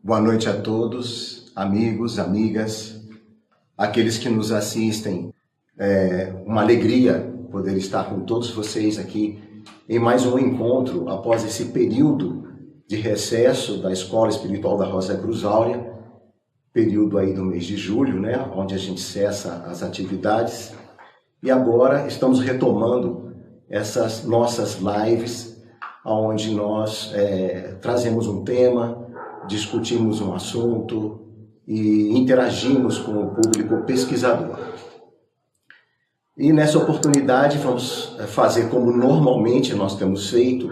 Boa noite a todos, amigos, amigas, aqueles que nos assistem. É uma alegria poder estar com todos vocês aqui em mais um encontro após esse período de recesso da Escola Espiritual da Rosa Cruz Áurea, período aí do mês de julho, né, onde a gente cessa as atividades. E agora estamos retomando essas nossas lives, onde nós trazemos um tema, discutimos um assunto e interagimos com o público pesquisador. E nessa oportunidade vamos fazer como normalmente nós temos feito,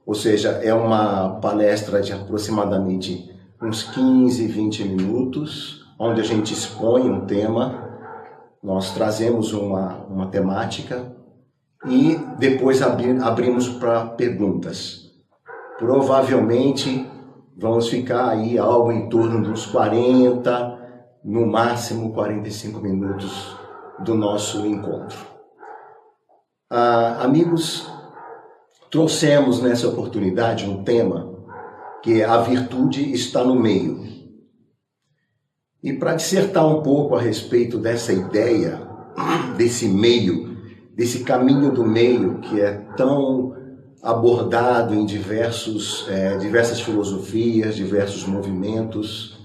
ou seja, é uma palestra de aproximadamente uns 15, 20 minutos, onde a gente expõe um tema, nós trazemos uma temática e depois abrimos para perguntas. Provavelmente vamos ficar aí algo em torno dos 40, no máximo 45 minutos do nosso encontro. Amigos, trouxemos nessa oportunidade um tema que é a virtude está no meio. E para dissertar um pouco a respeito dessa ideia, desse meio, desse caminho do meio que é tão abordado em diversas filosofias, diversos movimentos,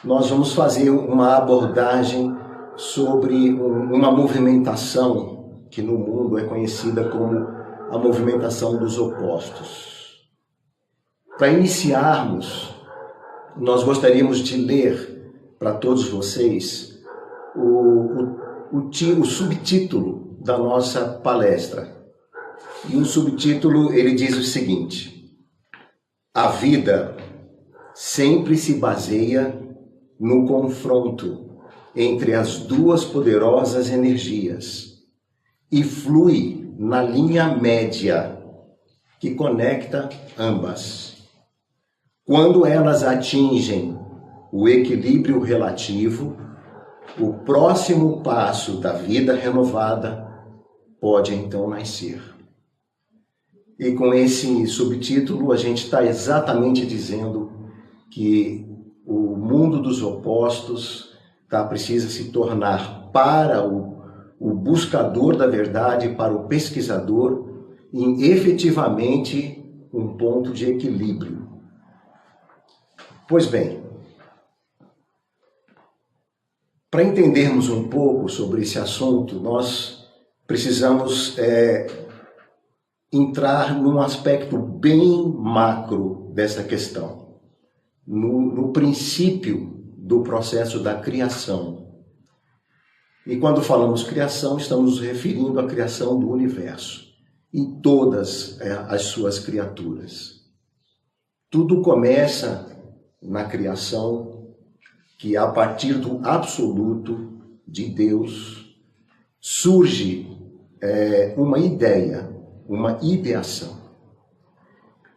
nós vamos fazer uma abordagem sobre uma movimentação que no mundo é conhecida como a movimentação dos opostos. Para iniciarmos, nós gostaríamos de ler para todos vocês o subtítulo da nossa palestra. E o subtítulo, ele diz o seguinte: a vida sempre se baseia no confronto entre as duas poderosas energias e flui na linha média que conecta ambas. Quando elas atingem o equilíbrio relativo, o próximo passo da vida renovada pode então nascer. E com esse subtítulo, a gente está exatamente dizendo que o mundo dos opostos precisa se tornar para o buscador da verdade, para o pesquisador, em efetivamente um ponto de equilíbrio. Pois bem, para entendermos um pouco sobre esse assunto, nós precisamos entrar num aspecto bem macro dessa questão, no princípio do processo da criação. E quando falamos criação, estamos nos referindo à criação do universo e todas as suas criaturas. Tudo começa na criação, que a partir do absoluto de Deus surge uma ideia, uma ideação.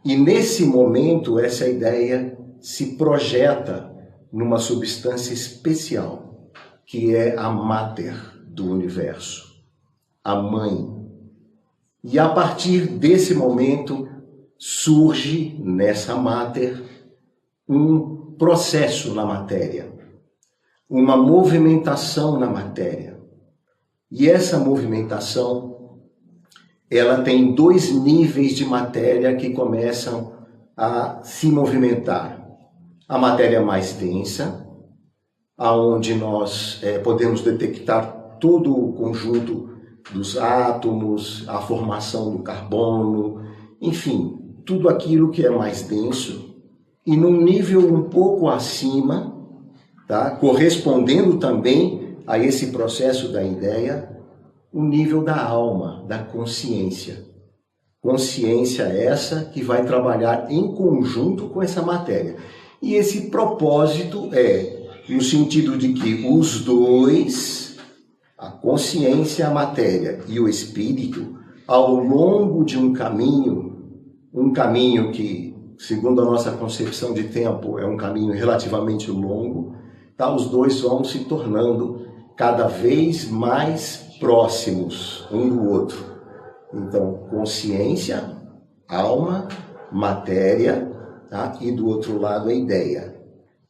E nesse momento, essa ideia se projeta numa substância especial, que é a mater do universo, a mãe. E a partir desse momento, surge nessa mater um processo na matéria, uma movimentação na matéria. E essa movimentação, ela tem dois níveis de matéria que começam a se movimentar. A matéria mais densa, aonde nós podemos detectar todo o conjunto dos átomos, a formação do carbono, enfim, tudo aquilo que é mais denso. E num nível um pouco acima, correspondendo também a esse processo da ideia, o nível da alma, da consciência. Consciência essa que vai trabalhar em conjunto com essa matéria. E esse propósito no sentido de que os dois, a consciência, a matéria e o espírito, ao longo de um caminho que, segundo a nossa concepção de tempo, é um caminho relativamente longo, os dois vão se tornando cada vez mais próximos um do outro. Então, consciência, alma, matéria, e do outro lado a ideia.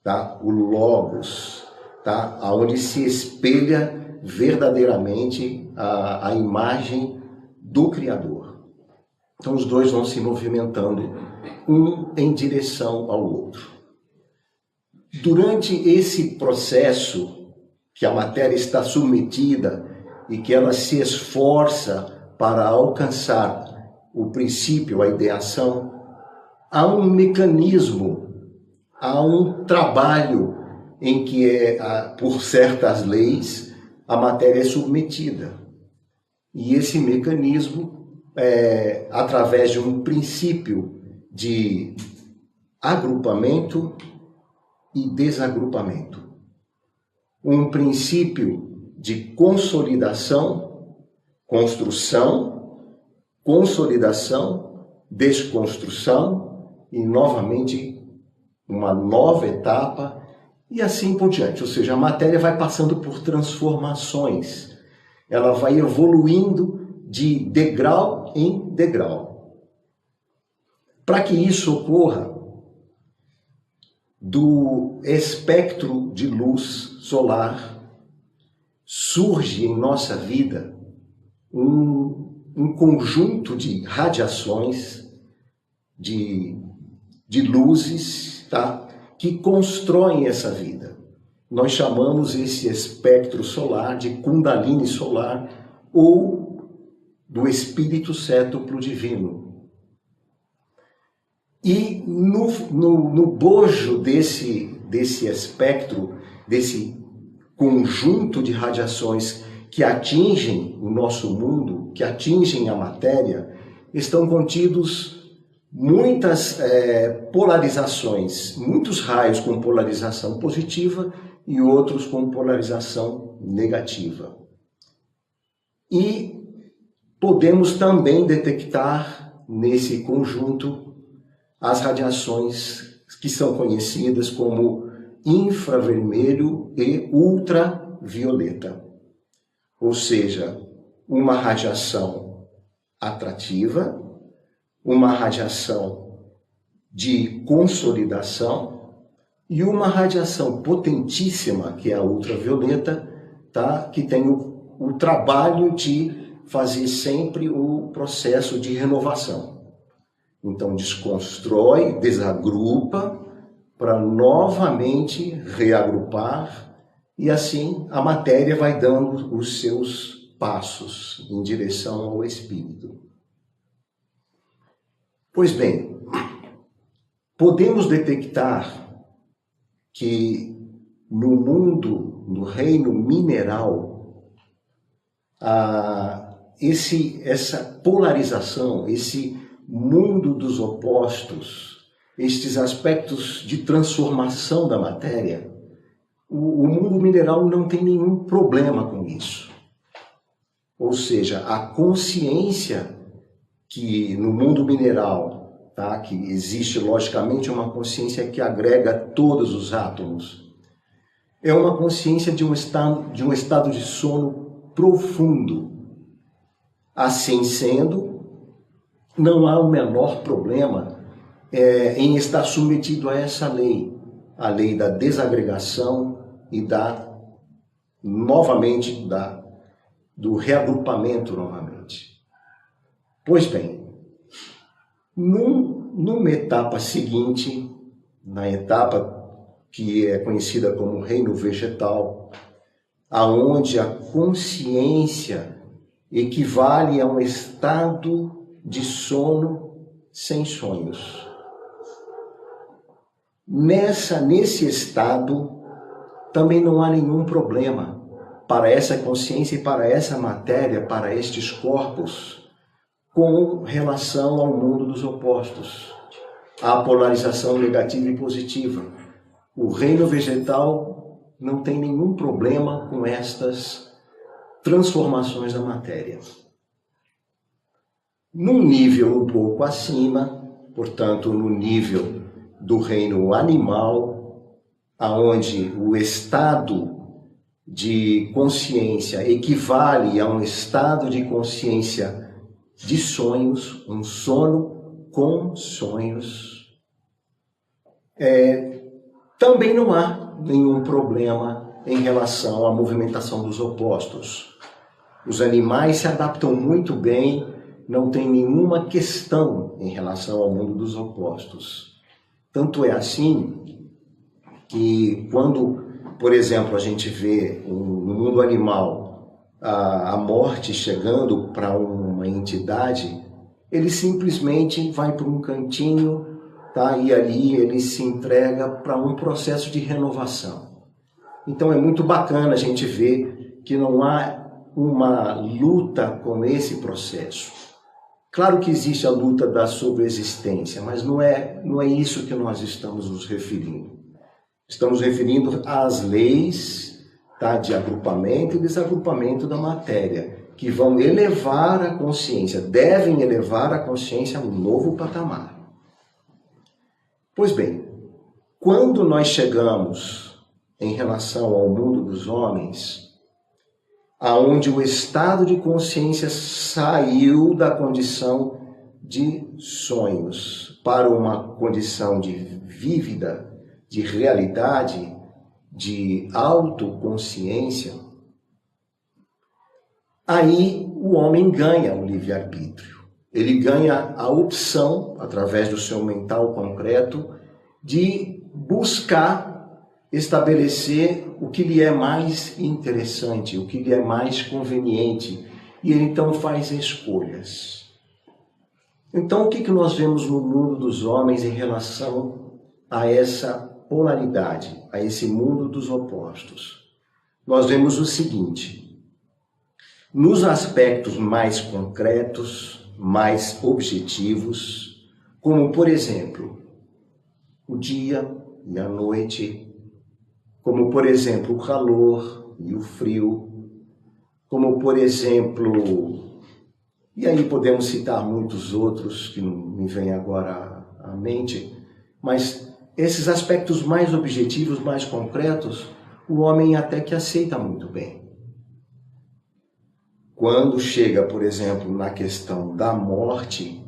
tá? O Logos, tá? Onde se espelha verdadeiramente a imagem do Criador. Então os dois vão se movimentando, um em direção ao outro. Durante esse processo que a matéria está submetida e que ela se esforça para alcançar o princípio, a ideação, há um mecanismo, há um trabalho em que, por certas leis, a matéria é submetida. E esse mecanismo, através de um princípio de agrupamento e desagrupamento. Um princípio de consolidação, construção, consolidação, desconstrução e, novamente, uma nova etapa e assim por diante. Ou seja, a matéria vai passando por transformações. Ela vai evoluindo de degrau em degrau. Para que isso ocorra, do espectro de luz solar surge em nossa vida um conjunto de radiações, de luzes, tá? Que constroem essa vida. Nós chamamos esse espectro solar de Kundalini solar ou do espírito cétuplo divino. E no bojo desse espectro, desse conjunto de radiações que atingem o nosso mundo, que atingem a matéria, estão contidos muitas polarizações, muitos raios com polarização positiva e outros com polarização negativa. E podemos também detectar nesse conjunto as radiações que são conhecidas como infravermelho e ultravioleta. Ou seja, uma radiação atrativa, uma radiação de consolidação e uma radiação potentíssima, que é a ultravioleta, tá? Que tem o trabalho de fazer sempre o processo de renovação. Então, desconstrói, desagrupa, para novamente reagrupar, e assim a matéria vai dando os seus passos em direção ao espírito. Pois bem, podemos detectar que no mundo, no reino mineral, essa polarização, esse mundo dos opostos, estes aspectos de transformação da matéria, o mundo mineral não tem nenhum problema com isso. Ou seja, a consciência que no mundo mineral, tá, que existe logicamente uma consciência que agrega todos os átomos, é uma consciência de um estado de sono profundo. Assim sendo, não há o menor problema em estar submetido a essa lei, a lei da desagregação e do reagrupamento novamente. Pois bem, numa etapa seguinte, na etapa que é conhecida como reino vegetal, aonde a consciência equivale a um estado de sono sem sonhos. Nesse estado, também não há nenhum problema para essa consciência e para essa matéria, para estes corpos, com relação ao mundo dos opostos, à polarização negativa e positiva. O reino vegetal não tem nenhum problema com estas transformações da matéria. Num nível um pouco acima, portanto, no nível do reino animal, aonde o estado de consciência equivale a um estado de consciência de sonhos, um sono com sonhos. Também não há nenhum problema em relação à movimentação dos opostos. Os animais se adaptam muito bem, não tem nenhuma questão em relação ao mundo dos opostos. Tanto é assim que quando, por exemplo, a gente vê no mundo animal a morte chegando para uma entidade, ele simplesmente vai para um cantinho, tá? E ali ele se entrega para um processo de renovação. Então é muito bacana a gente ver que não há uma luta com esse processo. Claro que existe a luta da sobreexistência, mas não é isso que nós estamos nos referindo. Estamos referindo às leis, tá, de agrupamento e desagrupamento da matéria, que vão elevar a consciência, devem elevar a consciência a um novo patamar. Pois bem, quando nós chegamos em relação ao mundo dos homens, aonde o estado de consciência saiu da condição de sonhos para uma condição de vívida, de realidade, de autoconsciência, aí o homem ganha o livre-arbítrio. Ele ganha a opção, através do seu mental concreto, de buscar estabelecer o que lhe é mais interessante, o que lhe é mais conveniente, e ele então faz escolhas. Então, o que nós vemos no mundo dos homens em relação a essa polaridade, a esse mundo dos opostos? Nós vemos o seguinte: nos aspectos mais concretos, mais objetivos, como, por exemplo, o dia e a noite, como, por exemplo, o calor e o frio, como, por exemplo, e aí podemos citar muitos outros que não me vêm agora à mente, mas esses aspectos mais objetivos, mais concretos, o homem até que aceita muito bem. Quando chega, por exemplo, na questão da morte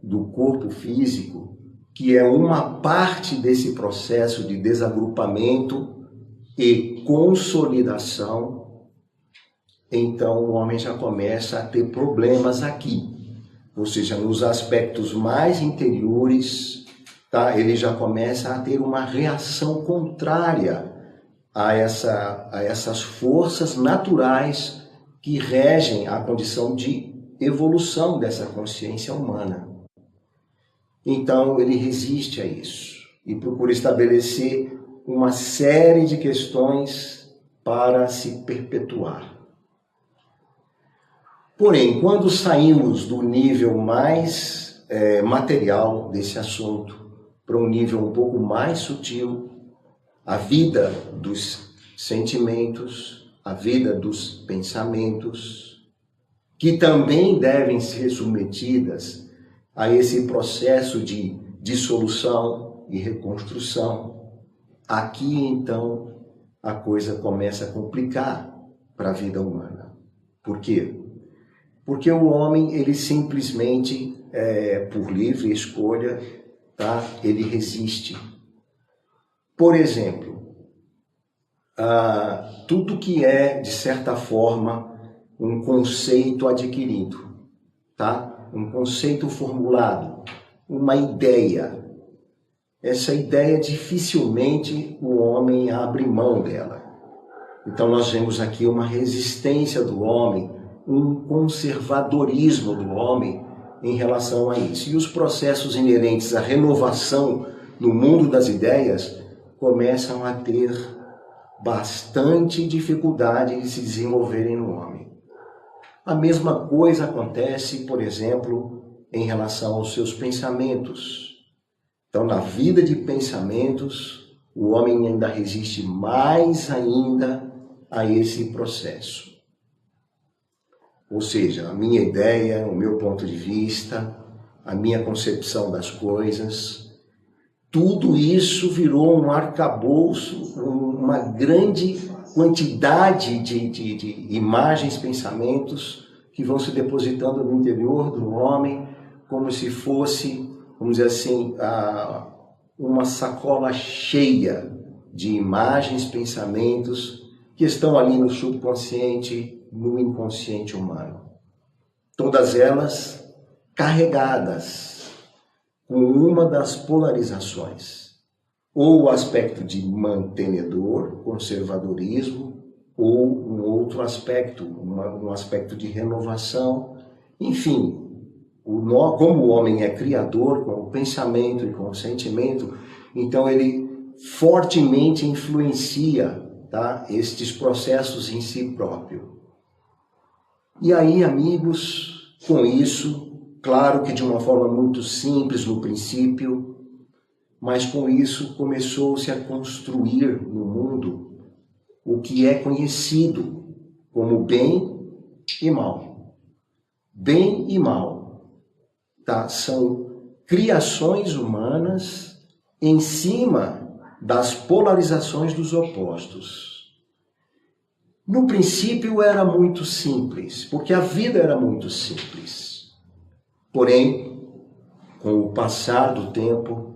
do corpo físico, que é uma parte desse processo de desagrupamento e consolidação, então o homem já começa a ter problemas aqui. Ou seja, nos aspectos mais interiores, tá? Ele já começa a ter uma reação contrária a essas forças naturais que regem a condição de evolução dessa consciência humana. Então, ele resiste a isso e procura estabelecer uma série de questões para se perpetuar. Porém, quando saímos do nível mais material desse assunto para um nível um pouco mais sutil, a vida dos sentimentos, a vida dos pensamentos, que também devem ser submetidas a esse processo de dissolução e reconstrução, aqui então a coisa começa a complicar para a vida humana. Por quê? Porque o homem, ele simplesmente, por livre escolha, tá? Ele resiste. Por exemplo, tudo que é, de certa forma, um conceito adquirido, tá? Um conceito formulado, uma ideia. Essa ideia, dificilmente o homem abre mão dela. Então nós vemos aqui uma resistência do homem, um conservadorismo do homem em relação a isso. E os processos inerentes à renovação no mundo das ideias começam a ter bastante dificuldade de se desenvolverem no homem. A mesma coisa acontece, por exemplo, em relação aos seus pensamentos. Então, na vida de pensamentos, o homem ainda resiste mais ainda a esse processo. Ou seja, a minha ideia, o meu ponto de vista, a minha concepção das coisas, tudo isso virou um arcabouço, uma grande quantidade de imagens, pensamentos que vão se depositando no interior do homem, como se fosse, vamos dizer assim, uma sacola cheia de imagens, pensamentos que estão ali no subconsciente, no inconsciente humano. Todas elas carregadas com uma das polarizações, ou o aspecto de mantenedor, conservadorismo, ou um outro aspecto, um aspecto de renovação. Enfim, como o homem é criador, com o pensamento e com o sentimento, então ele fortemente influencia, tá, estes processos em si próprio. E aí, amigos, com isso, claro que de uma forma muito simples no princípio, mas com isso começou-se a construir no mundo o que é conhecido como bem e mal. Bem e mal, tá? São criações humanas em cima das polarizações dos opostos. No princípio era muito simples, porque a vida era muito simples. Porém, com o passar do tempo,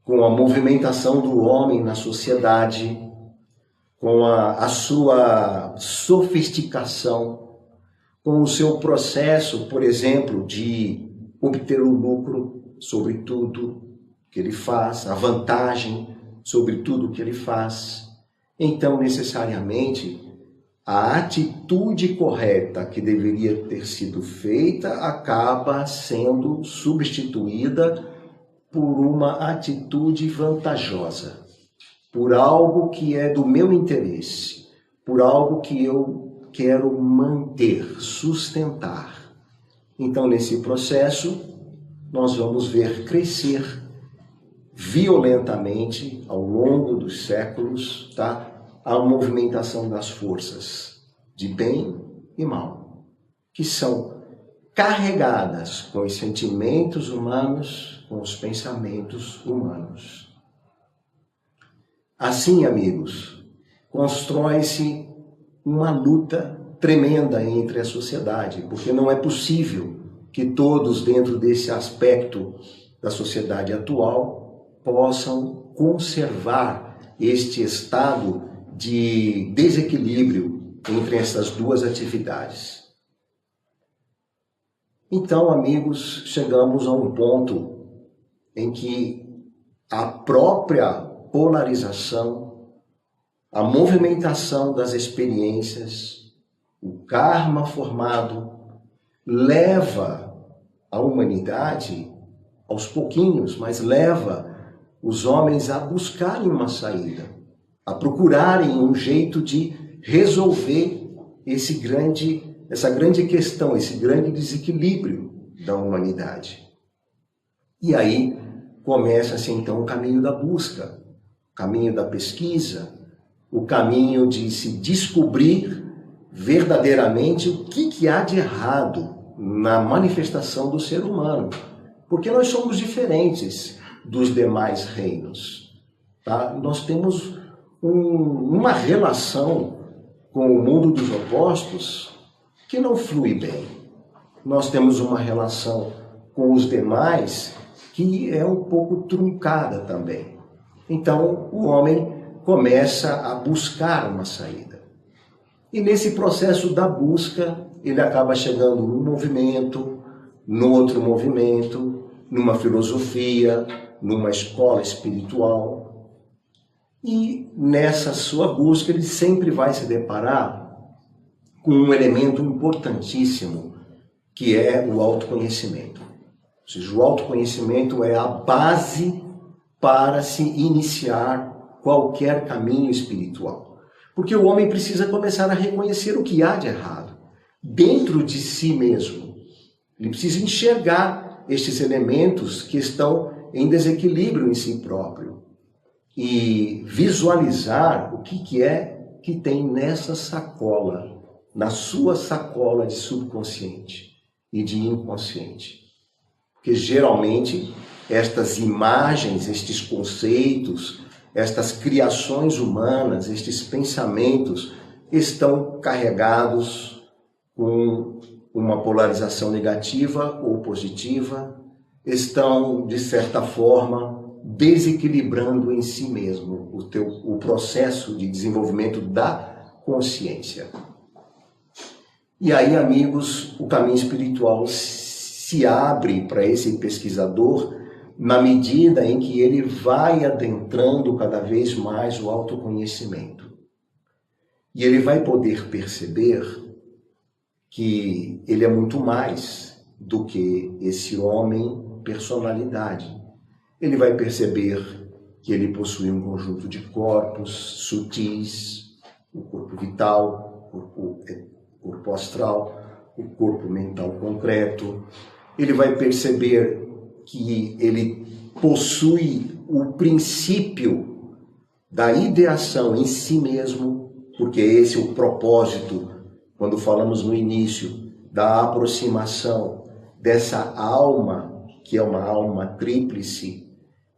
com a movimentação do homem na sociedade, com a sua sofisticação, com o seu processo, por exemplo, de obter o lucro sobre tudo que ele faz, a vantagem sobre tudo que ele faz, então necessariamente a atitude correta que deveria ter sido feita acaba sendo substituída por uma atitude vantajosa, por algo que é do meu interesse, por algo que eu quero manter, sustentar. Então, nesse processo, nós vamos ver crescer violentamente, ao longo dos séculos, tá? A movimentação das forças de bem e mal, que são carregadas com os sentimentos humanos, com os pensamentos humanos. Assim, amigos, constrói-se uma luta tremenda entre a sociedade, porque não é possível que todos, dentro desse aspecto da sociedade atual, possam conservar este estado de desequilíbrio entre essas duas atividades. Então, amigos, chegamos a um ponto em que a própria polarização, a movimentação das experiências, o karma formado, leva a humanidade, aos pouquinhos, mas leva os homens a buscarem uma saída, a procurarem um jeito de resolver essa grande questão, esse grande desequilíbrio da humanidade. E aí começa-se então o caminho da busca, o caminho da pesquisa, o caminho de se descobrir verdadeiramente o que há de errado na manifestação do ser humano. Porque nós somos diferentes dos demais reinos. Tá? Nós temos uma relação com o mundo dos opostos que não flui bem. Nós temos uma relação com os demais que é um pouco truncada também. Então, o homem começa a buscar uma saída. E nesse processo da busca, ele acaba chegando num movimento, no outro movimento, numa filosofia, numa escola espiritual. E nessa sua busca, ele sempre vai se deparar com um elemento importantíssimo, que é o autoconhecimento. Ou seja, o autoconhecimento é a base para se iniciar qualquer caminho espiritual. Porque o homem precisa começar a reconhecer o que há de errado dentro de si mesmo. Ele precisa enxergar estes elementos que estão em desequilíbrio em si próprio e visualizar o que é que tem nessa sacola, na sua sacola de subconsciente e de inconsciente. Porque geralmente estas imagens, estes conceitos, estas criações humanas, estes pensamentos estão carregados com uma polarização negativa ou positiva, estão, de certa forma, desequilibrando em si mesmo o processo de desenvolvimento da consciência. E aí, amigos, o caminho espiritual se abre para esse pesquisador na medida em que ele vai adentrando cada vez mais o autoconhecimento. E ele vai poder perceber que ele é muito mais do que esse homem personalidade. Ele vai perceber que ele possui um conjunto de corpos sutis, o corpo vital, o corpo astral, o corpo mental concreto. Ele vai perceber que ele possui o princípio da ideação em si mesmo, porque esse é o propósito, quando falamos no início, da aproximação dessa alma, que é uma alma tríplice,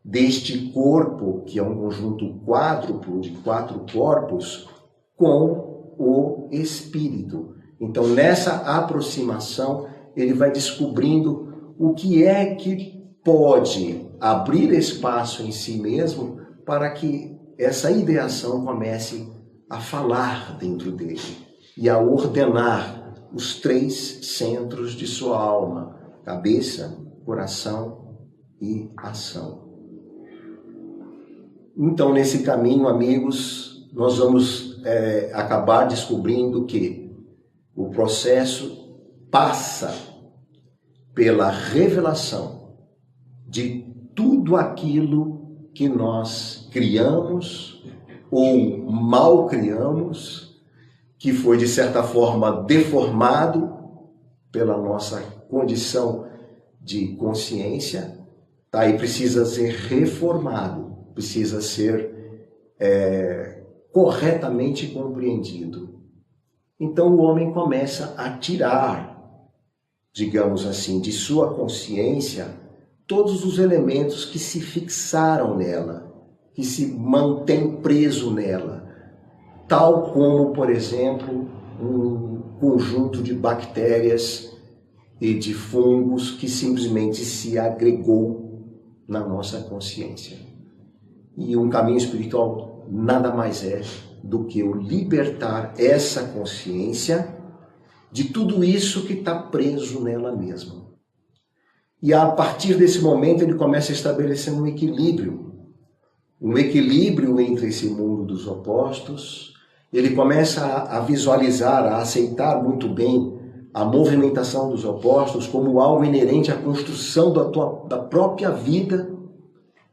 deste corpo, que é um conjunto quádruplo de 4 corpos, com o espírito. Então, nessa aproximação, ele vai descobrindo o que é que pode abrir espaço em si mesmo para que essa ideação comece a falar dentro dele e a ordenar os 3 centros de sua alma: cabeça, coração e ação. Então, nesse caminho, amigos, nós vamos acabar descobrindo que o processo passa pela revelação de tudo aquilo que nós criamos ou mal criamos, que foi de certa forma deformado pela nossa condição de consciência, tá? E precisa ser reformado, precisa ser corretamente compreendido. Então o homem começa a tirar, digamos assim, de sua consciência todos os elementos que se fixaram nela, que se mantém preso nela, tal como, por exemplo, um conjunto de bactérias e de fungos que simplesmente se agregou na nossa consciência. E um caminho espiritual nada mais é do que o libertar essa consciência de tudo isso que está preso nela mesma. E a partir desse momento ele começa a estabelecer um equilíbrio entre esse mundo dos opostos. Ele começa a visualizar, a aceitar muito bem a movimentação dos opostos como algo inerente à construção da própria vida,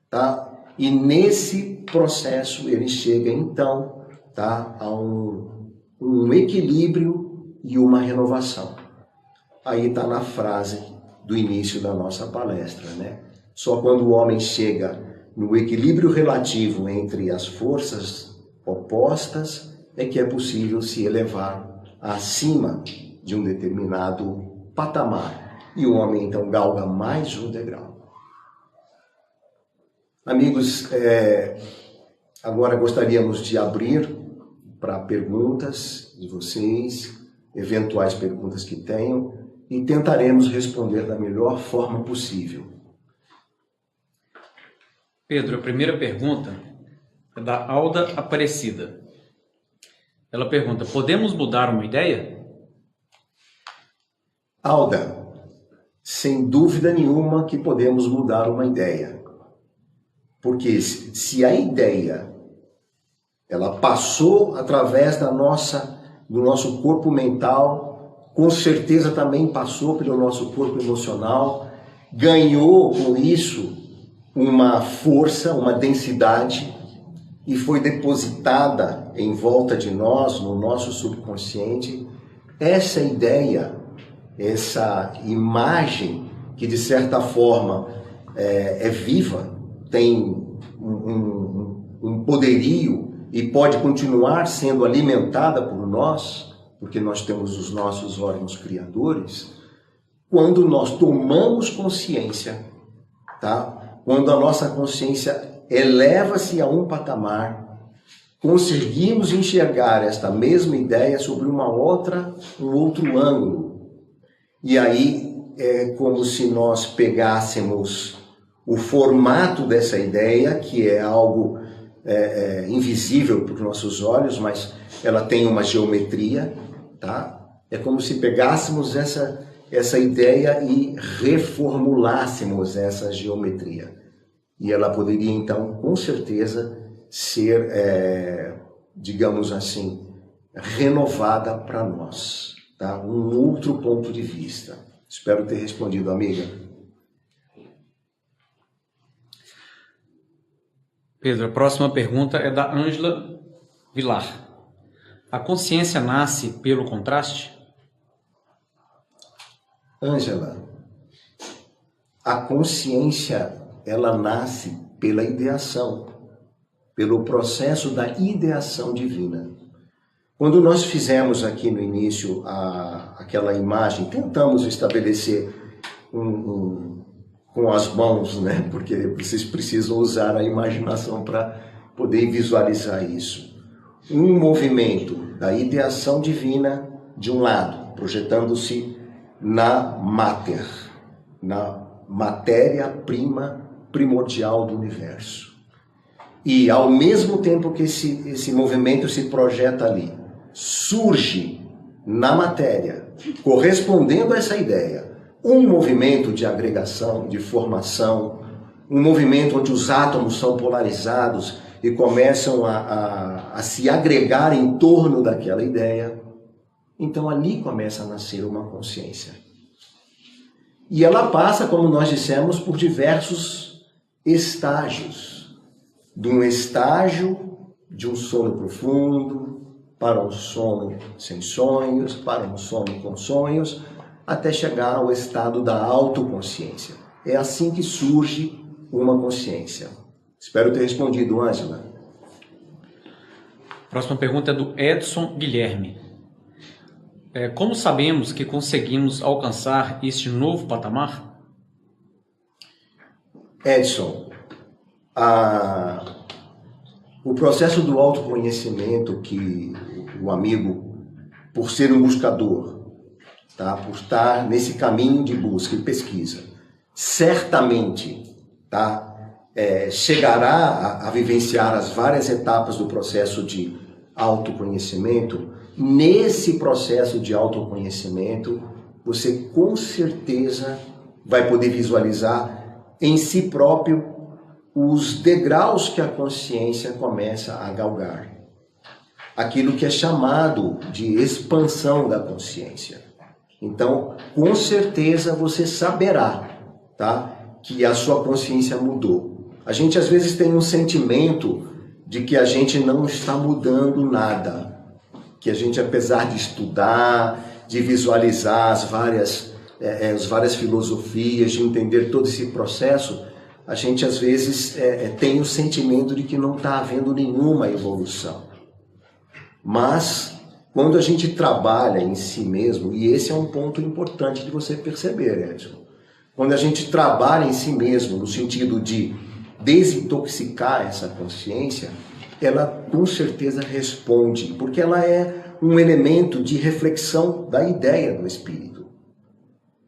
tá? E nesse processo ele chega então, tá, a um equilíbrio e uma renovação. Aí está na frase do início da nossa palestra, né? Só quando o homem chega no equilíbrio relativo entre as forças opostas é que é possível se elevar acima de um determinado patamar. E o homem então galga mais um degrau. Amigos, agora gostaríamos de abrir para perguntas de vocês, eventuais perguntas que tenham, e tentaremos responder da melhor forma possível. Pedro, a primeira pergunta é da Alda Aparecida. Ela pergunta: podemos mudar uma ideia? Alda, sem dúvida nenhuma que podemos mudar uma ideia. Porque se a ideia ela passou através do nosso corpo mental, com certeza também passou pelo nosso corpo emocional, ganhou com isso uma força, uma densidade, e foi depositada em volta de nós, no nosso subconsciente, essa ideia, essa imagem que de certa forma é viva, tem um poderio e pode continuar sendo alimentada por nós, porque nós temos os nossos órgãos criadores. Quando nós tomamos consciência, tá? Quando a nossa consciência eleva-se a um patamar, conseguimos enxergar esta mesma ideia sobre um outro ângulo. E aí é como se nós pegássemos o formato dessa ideia, que é algo invisível para os nossos olhos, mas ela tem uma geometria, tá? É como se pegássemos essa ideia e reformulássemos essa geometria. E ela poderia, então, com certeza, ser, digamos assim, renovada para nós, tá? Um outro ponto de vista. Espero ter respondido, amiga. Pedro, a próxima pergunta é da Ângela Vilar. A consciência nasce pelo contraste? Ângela, a consciência, ela nasce pela ideação, pelo processo da ideação divina. Quando nós fizemos aqui no início aquela imagem, tentamos estabelecer com as mãos, né? Porque vocês precisam usar a imaginação para poder visualizar isso. Um movimento da ideação divina, de um lado, projetando-se na mater, na matéria-prima primordial do universo. E ao mesmo tempo que esse movimento se projeta ali, surge na matéria, correspondendo a essa ideia, um movimento de agregação, de formação, um movimento onde os átomos são polarizados e começam a se agregar em torno daquela ideia. Então ali começa a nascer uma consciência. E ela passa, como nós dissemos, por diversos estágios. De um estágio de um sono profundo, para um sono sem sonhos, para um sono com sonhos, até chegar ao estado da autoconsciência. É assim que surge uma consciência. Espero ter respondido, Ângela. Próxima pergunta é do Edson Guilherme. Como sabemos que conseguimos alcançar este novo patamar? Edson, o processo do autoconhecimento que o amigo, por ser um buscador, tá? Por estar nesse caminho de busca e pesquisa, certamente, tá? Chegará a vivenciar as várias etapas do processo de autoconhecimento. Nesse processo de autoconhecimento, você com certeza vai poder visualizar em si próprio os degraus que a consciência começa a galgar. Aquilo que é chamado de expansão da consciência. Então, com certeza você saberá, tá? Que a sua consciência mudou. A gente às vezes tem um sentimento de que a gente não está mudando nada. Que a gente, apesar de estudar, de visualizar as várias filosofias, de entender todo esse processo, a gente às vezes tem o sentimento de que não está havendo nenhuma evolução. Mas, quando a gente trabalha em si mesmo, e esse é um ponto importante de você perceber, Edson, quando a gente trabalha em si mesmo, no sentido de desintoxicar essa consciência, ela com certeza responde, porque ela é um elemento de reflexão da ideia do espírito.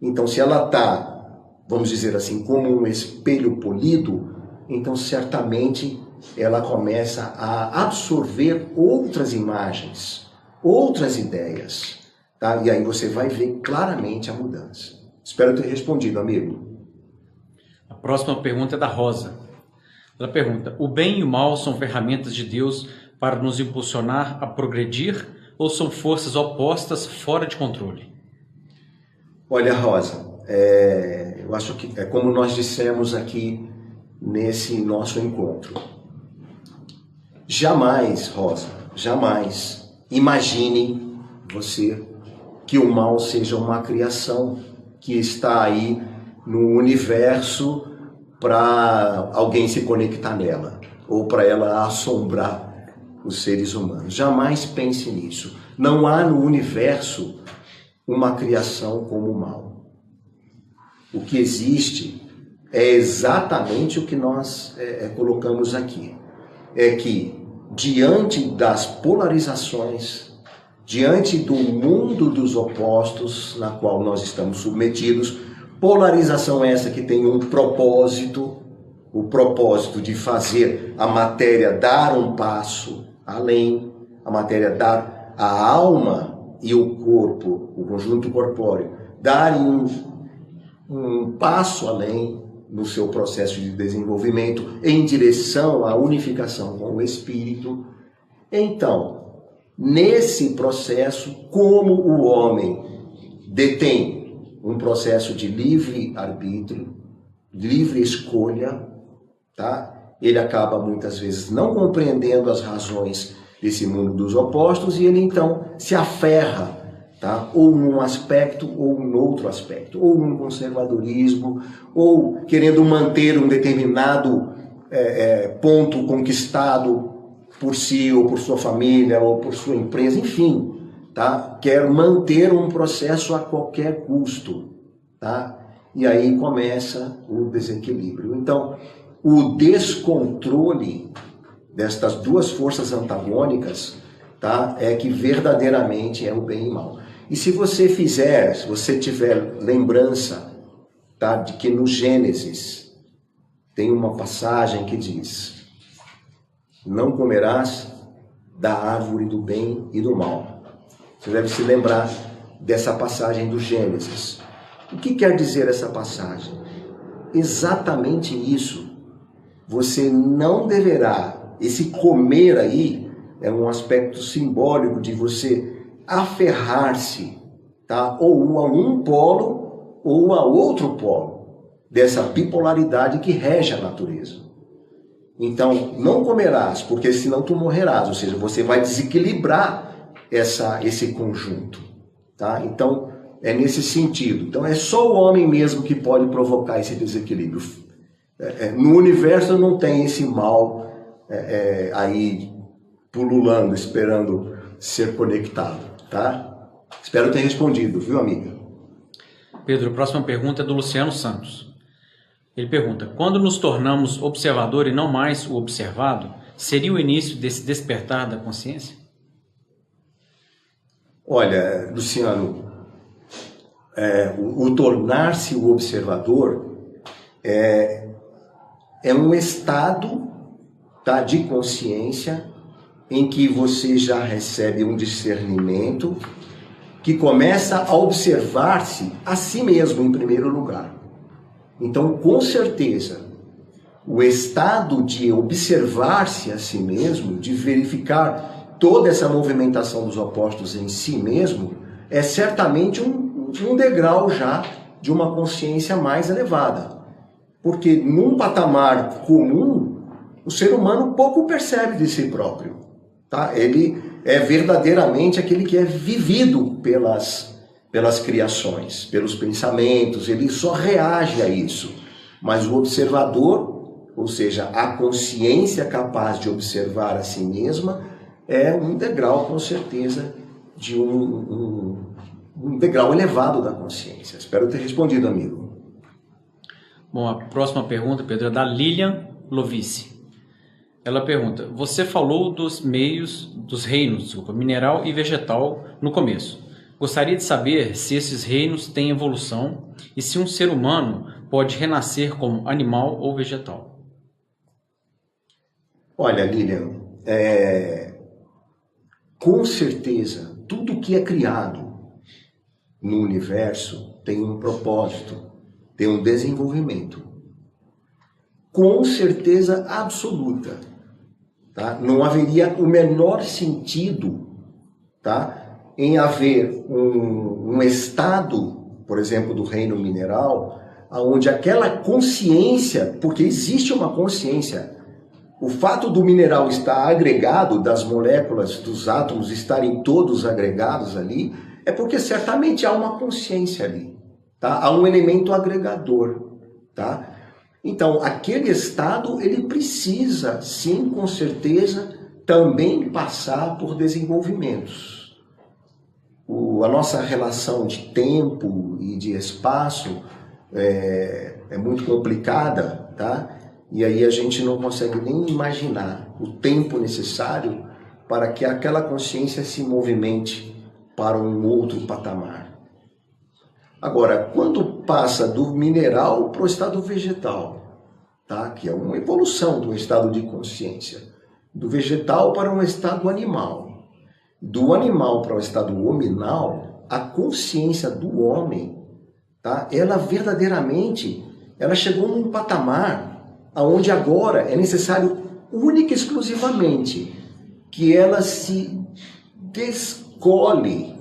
Então, se ela está, vamos dizer assim, como um espelho polido, então certamente ela começa a absorver outras imagens, outras ideias, tá? E aí você vai ver claramente a mudança. Espero ter respondido, amigo. A próxima pergunta é da Rosa. Ela pergunta: o bem e o mal são ferramentas de Deus para nos impulsionar a progredir ou são forças opostas fora de controle? Olha, Rosa, eu acho que é como nós dissemos aqui nesse nosso encontro. Jamais, Rosa, jamais imagine você que o mal seja uma criação que está aí no universo para alguém se conectar nela, ou para ela assombrar os seres humanos. Jamais pense nisso. Não há no universo uma criação como o mal. O que existe é exatamente o que nós colocamos aqui. É que, diante das polarizações, diante do mundo dos opostos na qual nós estamos submetidos, polarização essa que tem um propósito, o propósito de fazer a matéria dar um passo além, a matéria dar a alma e o corpo, o conjunto corpóreo, darem um passo além no seu processo de desenvolvimento em direção à unificação com o Espírito. Então, nesse processo, como o homem detém um processo de livre arbítrio, livre escolha, tá? Ele acaba muitas vezes não compreendendo as razões desse mundo dos opostos e ele então se aferra, tá? Ou num aspecto ou num outro aspecto, ou num conservadorismo, ou querendo manter um determinado ponto conquistado por si ou por sua família ou por sua empresa, enfim, tá? Quer manter um processo a qualquer custo, tá? E aí começa o desequilíbrio. Então, o descontrole destas duas forças antagônicas, tá? É que verdadeiramente é o bem e o mal. E se você tiver lembrança, tá? De que no Gênesis tem uma passagem que diz: não comerás da árvore do bem e do mal. Você deve se lembrar dessa passagem do Gênesis. O que quer dizer essa passagem? Exatamente isso. Você não deverá, esse comer aí é um aspecto simbólico de você aferrar-se, tá? Ou a um polo ou a outro polo, dessa bipolaridade que rege a natureza. Então, não comerás, porque senão tu morrerás, ou seja, você vai desequilibrar esse conjunto, tá? Então, é nesse sentido. Então, é só o homem mesmo que pode provocar esse desequilíbrio. No universo não tem esse mal aí pululando, esperando ser conectado, tá? Espero ter respondido, viu, amiga? Pedro, a próxima pergunta é do Luciano Santos. Ele pergunta: quando nos tornamos observador e não mais o observado, seria o início desse despertar da consciência? Olha, Luciano, o tornar-se o observador é um estado, tá, de consciência em que você já recebe um discernimento que começa a observar-se a si mesmo em primeiro lugar. Então, com certeza, o estado de observar-se a si mesmo, de verificar toda essa movimentação dos opostos em si mesmo, é certamente um degrau já de uma consciência mais elevada. Porque num patamar comum, o ser humano pouco percebe de si próprio, tá? Ele é verdadeiramente aquele que é vivido pelas criações, pelos pensamentos, ele só reage a isso. Mas o observador, ou seja, a consciência capaz de observar a si mesma, é um degrau, com certeza, de um degrau elevado da consciência. Espero ter respondido, amigo. Bom, a próxima pergunta, Pedro, é da Lilian Lovice. Ela pergunta: você falou dos reinos, mineral e vegetal no começo. Gostaria de saber se esses reinos têm evolução e se um ser humano pode renascer como animal ou vegetal. Olha, Lilian, com certeza, tudo que é criado no universo tem um propósito, tem um desenvolvimento. Com certeza absoluta, tá? Não haveria o menor sentido, tá, em haver um estado, por exemplo, do reino mineral, onde aquela consciência, porque existe uma consciência, o fato do mineral estar agregado, das moléculas, dos átomos estarem todos agregados ali, é porque certamente há uma consciência ali, tá? Há um elemento agregador, tá? Então, aquele estado, ele precisa, sim, com certeza, também passar por desenvolvimentos. A nossa relação de tempo e de espaço é muito complicada, tá? E aí a gente não consegue nem imaginar o tempo necessário para que aquela consciência se movimente para um outro patamar. Agora, quando passa do mineral para o estado vegetal, tá? Que é uma evolução do estado de consciência, do vegetal para um estado animal. Do animal para o estado hominal, a consciência do homem, tá? Ela verdadeiramente, ela chegou num patamar onde agora é necessário única e exclusivamente que ela se descole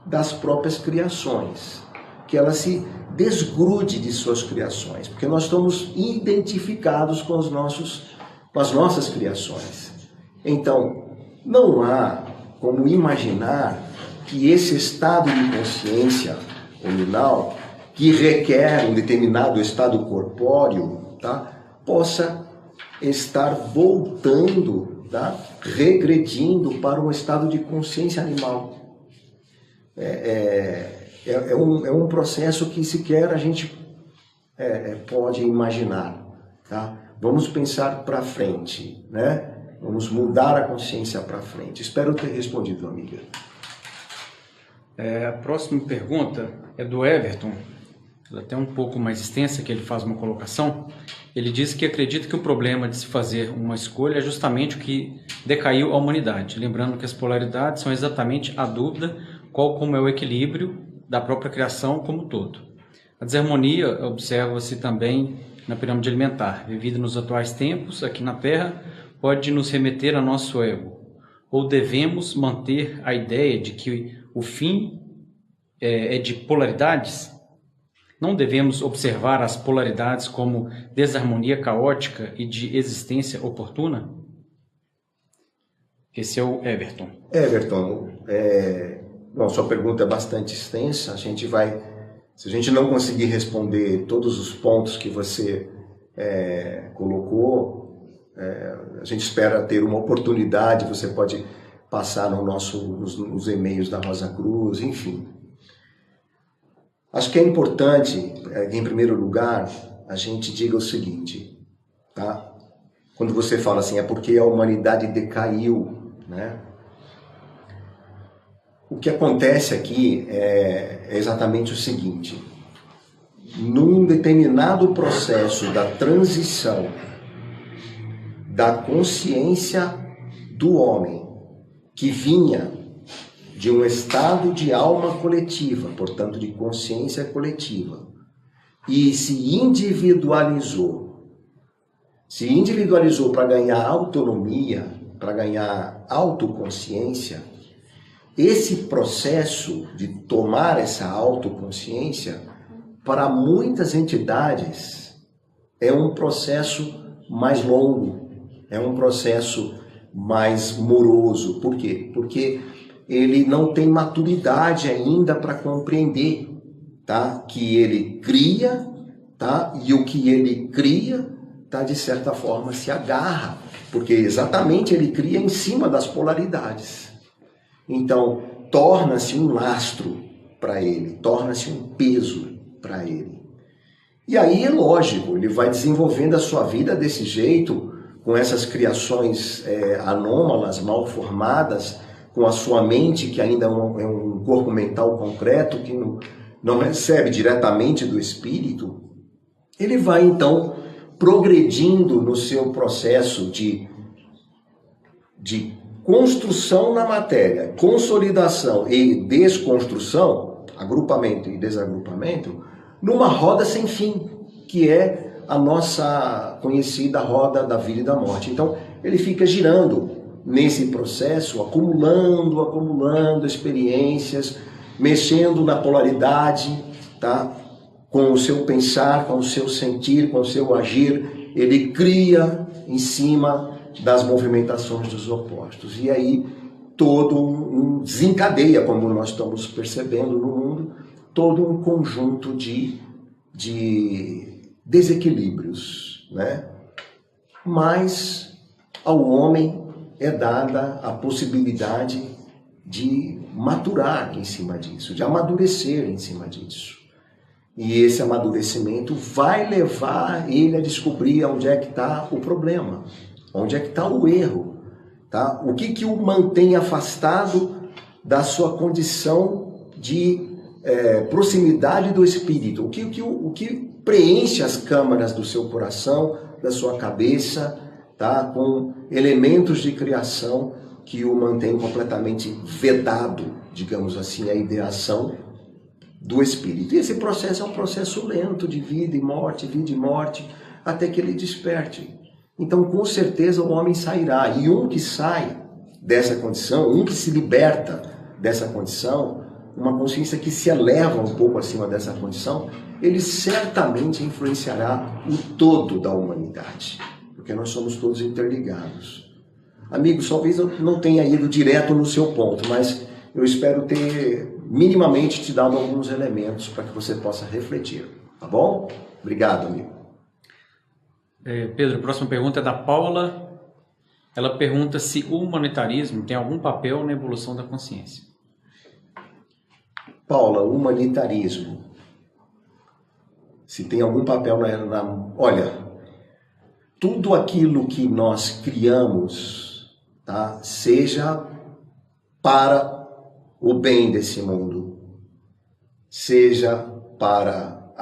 das próprias criações, que ela se desgrude de suas criações, porque nós estamos identificados com as nossas criações. Então, não há como imaginar que esse estado de consciência hominal, que requer um determinado estado corpóreo, tá, possa estar voltando, tá, regredindo para um estado de consciência animal. É um processo que sequer a gente pode imaginar. Tá? Vamos pensar para frente, né? Vamos mudar a consciência para frente. Espero ter respondido, amiga. A próxima pergunta é do Everton. Ela é até um pouco mais extensa, que ele faz uma colocação. Ele diz que acredita que o problema de se fazer uma escolha é justamente o que decaiu a humanidade. Lembrando que as polaridades são exatamente a dúvida qual como é o equilíbrio da própria criação como um todo. A desarmonia observa-se também na pirâmide alimentar. Vivida nos atuais tempos, aqui na Terra, pode nos remeter ao nosso ego. Ou devemos manter a ideia de que o fim é de polaridades? Não devemos observar as polaridades como desarmonia caótica e de existência oportuna? Esse é o Everton. Everton, sua pergunta é bastante extensa. Se a gente não conseguir responder todos os pontos que você colocou, a gente espera ter uma oportunidade. Você pode passar nos e-mails da Rosa Cruz, enfim. Acho que é importante, em primeiro lugar, a gente diga o seguinte, tá? Quando você fala assim, é porque a humanidade decaiu, né? O que acontece aqui é exatamente o seguinte: num determinado processo da transição da consciência do homem, que vinha de um estado de alma coletiva, portanto de consciência coletiva, e se individualizou para ganhar autonomia, para ganhar autoconsciência. Esse processo de tomar essa autoconsciência, para muitas entidades, é um processo mais longo, é um processo mais moroso. Por quê? Porque ele não tem maturidade ainda para compreender, tá? Que ele cria, tá? E o que ele cria, tá? De certa forma se agarra, porque exatamente ele cria em cima das polaridades. Então, torna-se um lastro para ele, torna-se um peso para ele. E aí é lógico, ele vai desenvolvendo a sua vida desse jeito, com essas criações anômalas, mal formadas, com a sua mente, que ainda é um corpo mental concreto, que não recebe diretamente do espírito. Ele vai, então, progredindo no seu processo de construção na matéria, consolidação e desconstrução, agrupamento e desagrupamento, numa roda sem fim, que é a nossa conhecida roda da vida e da morte. Então, ele fica girando nesse processo, acumulando experiências, mexendo na polaridade, tá? Com o seu pensar, com o seu sentir, com o seu agir, ele cria em cima das movimentações dos opostos. E aí todo desencadeia, como nós estamos percebendo no mundo, todo um conjunto de desequilíbrios, né? Mas ao homem é dada a possibilidade de maturar em cima disso, de amadurecer em cima disso. E esse amadurecimento vai levar ele a descobrir onde é que está o problema, onde é que está o erro, tá? O que o mantém afastado da sua condição de proximidade do espírito, o que preenche as câmaras do seu coração da sua cabeça, tá? Com elementos de criação que o mantém completamente vedado, digamos assim, a ideação do espírito. E esse processo é um processo lento de vida e morte, até que ele desperte. Então, com certeza, o homem sairá. E um que sai dessa condição, um que se liberta dessa condição, uma consciência que se eleva um pouco acima dessa condição, ele certamente influenciará o todo da humanidade, porque nós somos todos interligados. Amigos, talvez eu não tenha ido direto no seu ponto, mas eu espero ter minimamente te dado alguns elementos para que você possa refletir, tá bom? Obrigado, amigo. Pedro, a próxima pergunta é da Paula. Ela pergunta se o humanitarismo tem algum papel na evolução da consciência. Paula, humanitarismo. Se tem algum papel Olha, tudo aquilo que nós criamos, tá, seja para o bem desse mundo, seja para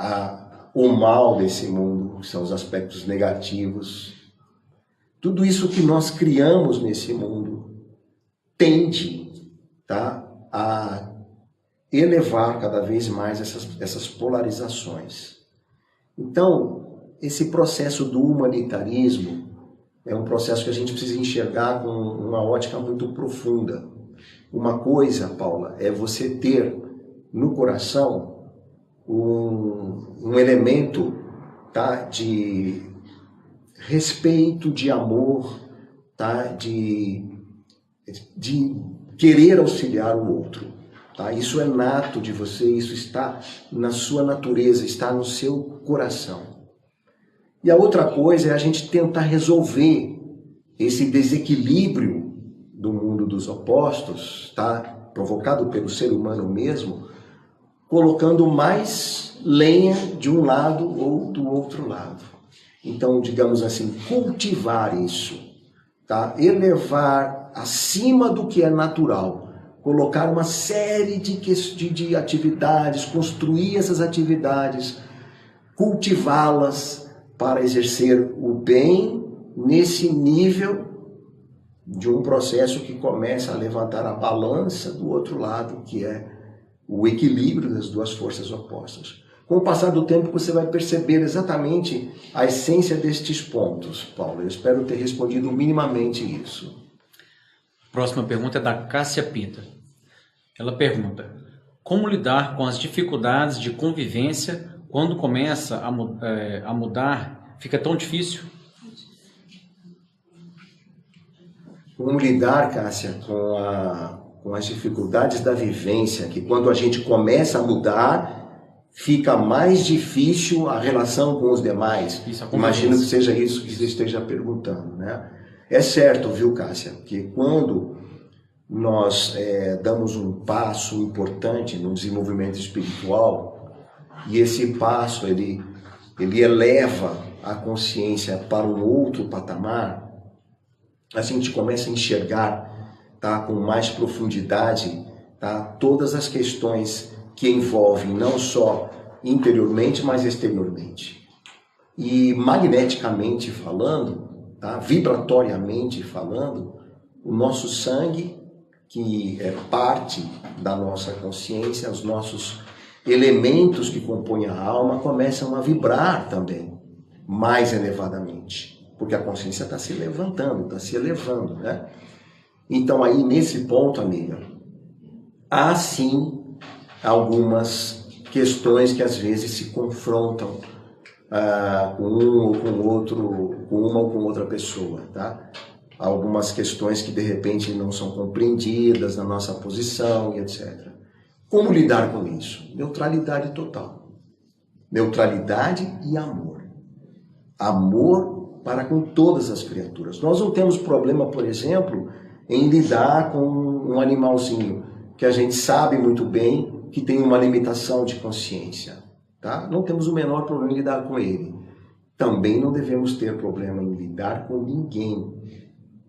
o mal desse mundo, que são os aspectos negativos, tudo isso que nós criamos nesse mundo tende, tá, a elevar cada vez mais essas polarizações. Então, esse processo do humanitarismo é um processo que a gente precisa enxergar com uma ótica muito profunda. Uma coisa, Paula, é você ter no coração um elemento, tá, de respeito, de amor, tá, de querer auxiliar o outro. Tá? Isso é nato de você, isso está na sua natureza, está no seu coração. E a outra coisa é a gente tentar resolver esse desequilíbrio do mundo dos opostos, tá? Provocado pelo ser humano mesmo, colocando mais lenha de um lado ou do outro lado. Então, digamos assim, cultivar isso, tá? Elevar acima do que é natural, colocar uma série de atividades, construir essas atividades, cultivá-las para exercer o bem nesse nível de um processo que começa a levantar a balança do outro lado, que é o equilíbrio das duas forças opostas. Com o passar do tempo, você vai perceber exatamente a essência destes pontos, Paulo. Eu espero ter respondido minimamente isso. Próxima pergunta é da Cássia Pita. Ela pergunta: como lidar com as dificuldades de convivência quando começa a mudar? Fica tão difícil? Como lidar, Cássia, com as dificuldades da vivência, que quando a gente começa a mudar, fica mais difícil a relação com os demais. Imagino que seja isso que você esteja perguntando, né? É certo, viu, Cássia, que quando nós damos um passo importante no desenvolvimento espiritual, e esse passo ele eleva a consciência para um outro patamar, a gente começa a enxergar, tá, com mais profundidade, tá, todas as questões que envolvem não só interiormente, mas exteriormente. E magneticamente falando, tá, vibratoriamente falando, o nosso sangue, que é parte da nossa consciência, os nossos elementos que compõem a alma começam a vibrar também mais elevadamente, porque a consciência está se levantando, está se elevando, né? Então aí nesse ponto, amiga, há sim algumas questões que às vezes se confrontam com um ou com outro, com uma ou com outra pessoa, tá? Algumas questões que de repente não são compreendidas na nossa posição e etc. Como lidar com isso? Neutralidade total. Neutralidade e amor. Amor para com todas as criaturas. Nós não temos problema, por exemplo, em lidar com um animalzinho que a gente sabe muito bem que tem uma limitação de consciência, tá? Não temos o menor problema em lidar com ele. Também não devemos ter problema em lidar com ninguém,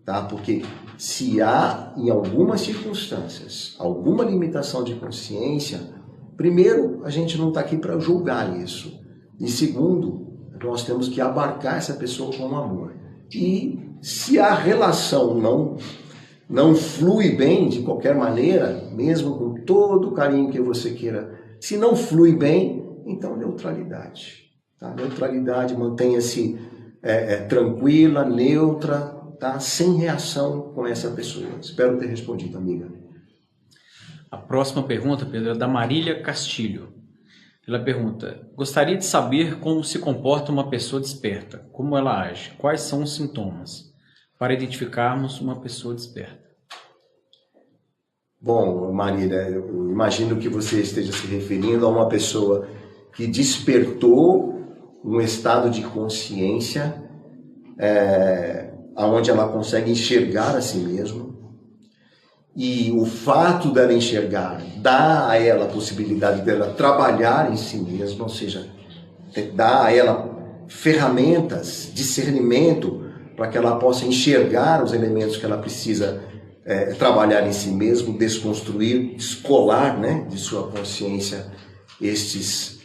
tá? Porque se há, em algumas circunstâncias, alguma limitação de consciência, primeiro, a gente não está aqui para julgar isso. E segundo, Nós temos que abarcar essa pessoa com amor. E se a relação não flui bem de qualquer maneira, mesmo com todo o carinho que você queira, se não flui bem, então neutralidade. Tá? Neutralidade, mantenha-se tranquila, neutra, tá? Sem reação com essa pessoa. Espero ter respondido, amiga. A próxima pergunta, Pedro, é da Marília Castilho. Ela pergunta: gostaria de saber como se comporta uma pessoa desperta, como ela age, quais são os sintomas, para identificarmos uma pessoa desperta. Bom, Marília, eu imagino que você esteja se referindo a uma pessoa que despertou um estado de consciência onde ela consegue enxergar a si mesma. E o fato dela enxergar dá a ela a possibilidade dela trabalhar em si mesma, ou seja, dá a ela ferramentas, discernimento, para que ela possa enxergar os elementos que ela precisa trabalhar em si mesmo, desconstruir, descolar, né, de sua consciência estes,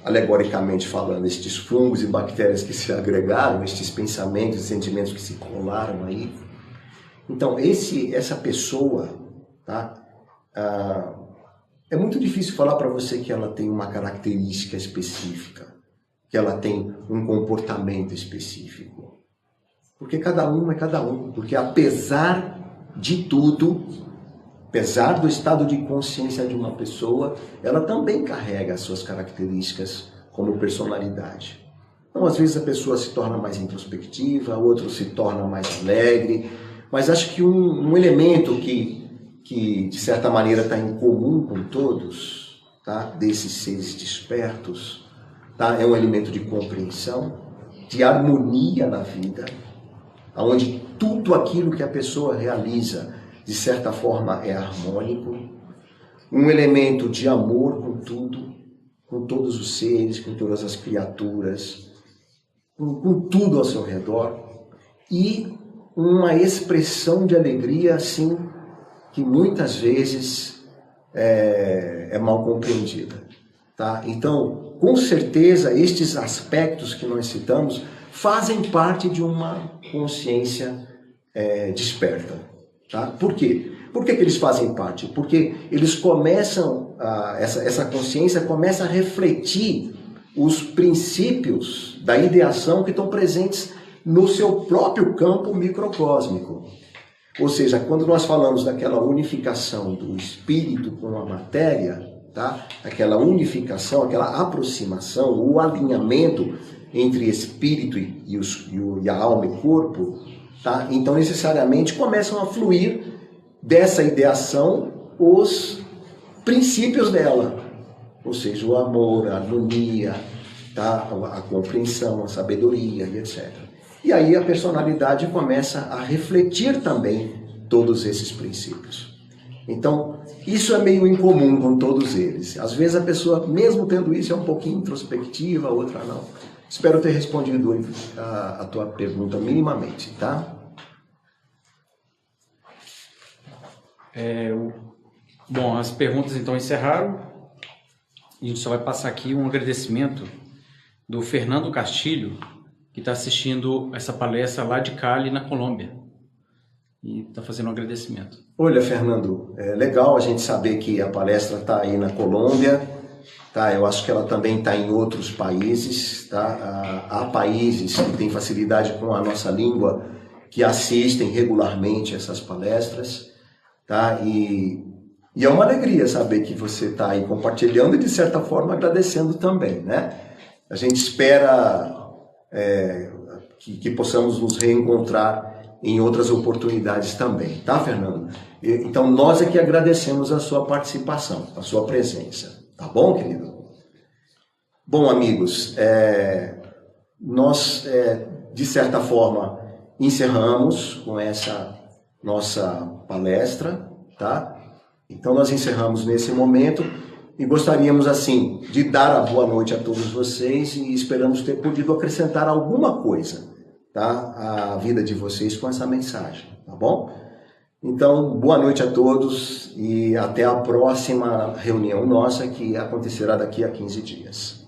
alegoricamente falando, estes fungos e bactérias que se agregaram, estes pensamentos e sentimentos que se colaram aí. Então, essa pessoa, tá? É muito difícil falar para você que ela tem uma característica específica, que ela tem um comportamento específico. Porque cada um é cada um. Porque apesar de tudo, apesar do estado de consciência de uma pessoa, ela também carrega as suas características como personalidade. Então, às vezes a pessoa se torna mais introspectiva, outro se torna mais alegre, mas acho que um elemento que de certa maneira está em comum com todos, tá? Desses seres despertos, tá? É um elemento de compreensão, de harmonia na vida, onde tudo aquilo que a pessoa realiza, de certa forma, é harmônico. Um elemento de amor com tudo, com todos os seres, com todas as criaturas, com tudo ao seu redor. E uma expressão de alegria, assim, que muitas vezes é mal compreendida. Tá? Então, com certeza, estes aspectos que nós citamos fazem parte de uma consciência desperta. Tá? Por quê? Por que eles fazem parte? Porque eles começam, essa consciência começa a refletir os princípios da ideação que estão presentes no seu próprio campo microcósmico. Ou seja, quando nós falamos daquela unificação do espírito com a matéria, tá? Aquela unificação, aquela aproximação, o alinhamento entre espírito e a alma e corpo, tá? Então necessariamente começam a fluir dessa ideação os princípios dela, ou seja, o amor, a harmonia, tá? A compreensão, a sabedoria e etc. E aí a personalidade começa a refletir também todos esses princípios. Então, isso é meio incomum com todos eles. Às vezes a pessoa, mesmo tendo isso, é um pouquinho introspectiva, a outra não. Espero ter respondido a tua pergunta minimamente, tá? Bom, as perguntas então encerraram. A gente só vai passar aqui um agradecimento do Fernando Castilho, que está assistindo essa palestra lá de Cali, na Colômbia, e está fazendo um agradecimento. Olha, Fernando, é legal a gente saber que a palestra está aí na Colômbia, tá? Eu acho que ela também está em outros países, tá? Há países que têm facilidade com a nossa língua, que assistem regularmente essas palestras, tá? E é uma alegria saber que você está aí compartilhando e, de certa forma, agradecendo também, né? A gente espera que possamos nos reencontrar em outras oportunidades também, tá, Fernando? Então, nós é que agradecemos a sua participação, a sua presença, tá bom, querido? Bom, amigos, nós, de certa forma, encerramos com essa nossa palestra, tá? Então, nós encerramos nesse momento. E gostaríamos, assim, de dar a boa noite a todos vocês e esperamos ter podido acrescentar alguma coisa, tá, à vida de vocês com essa mensagem, tá bom? Então, boa noite a todos e até a próxima reunião nossa, que acontecerá daqui a 15 dias.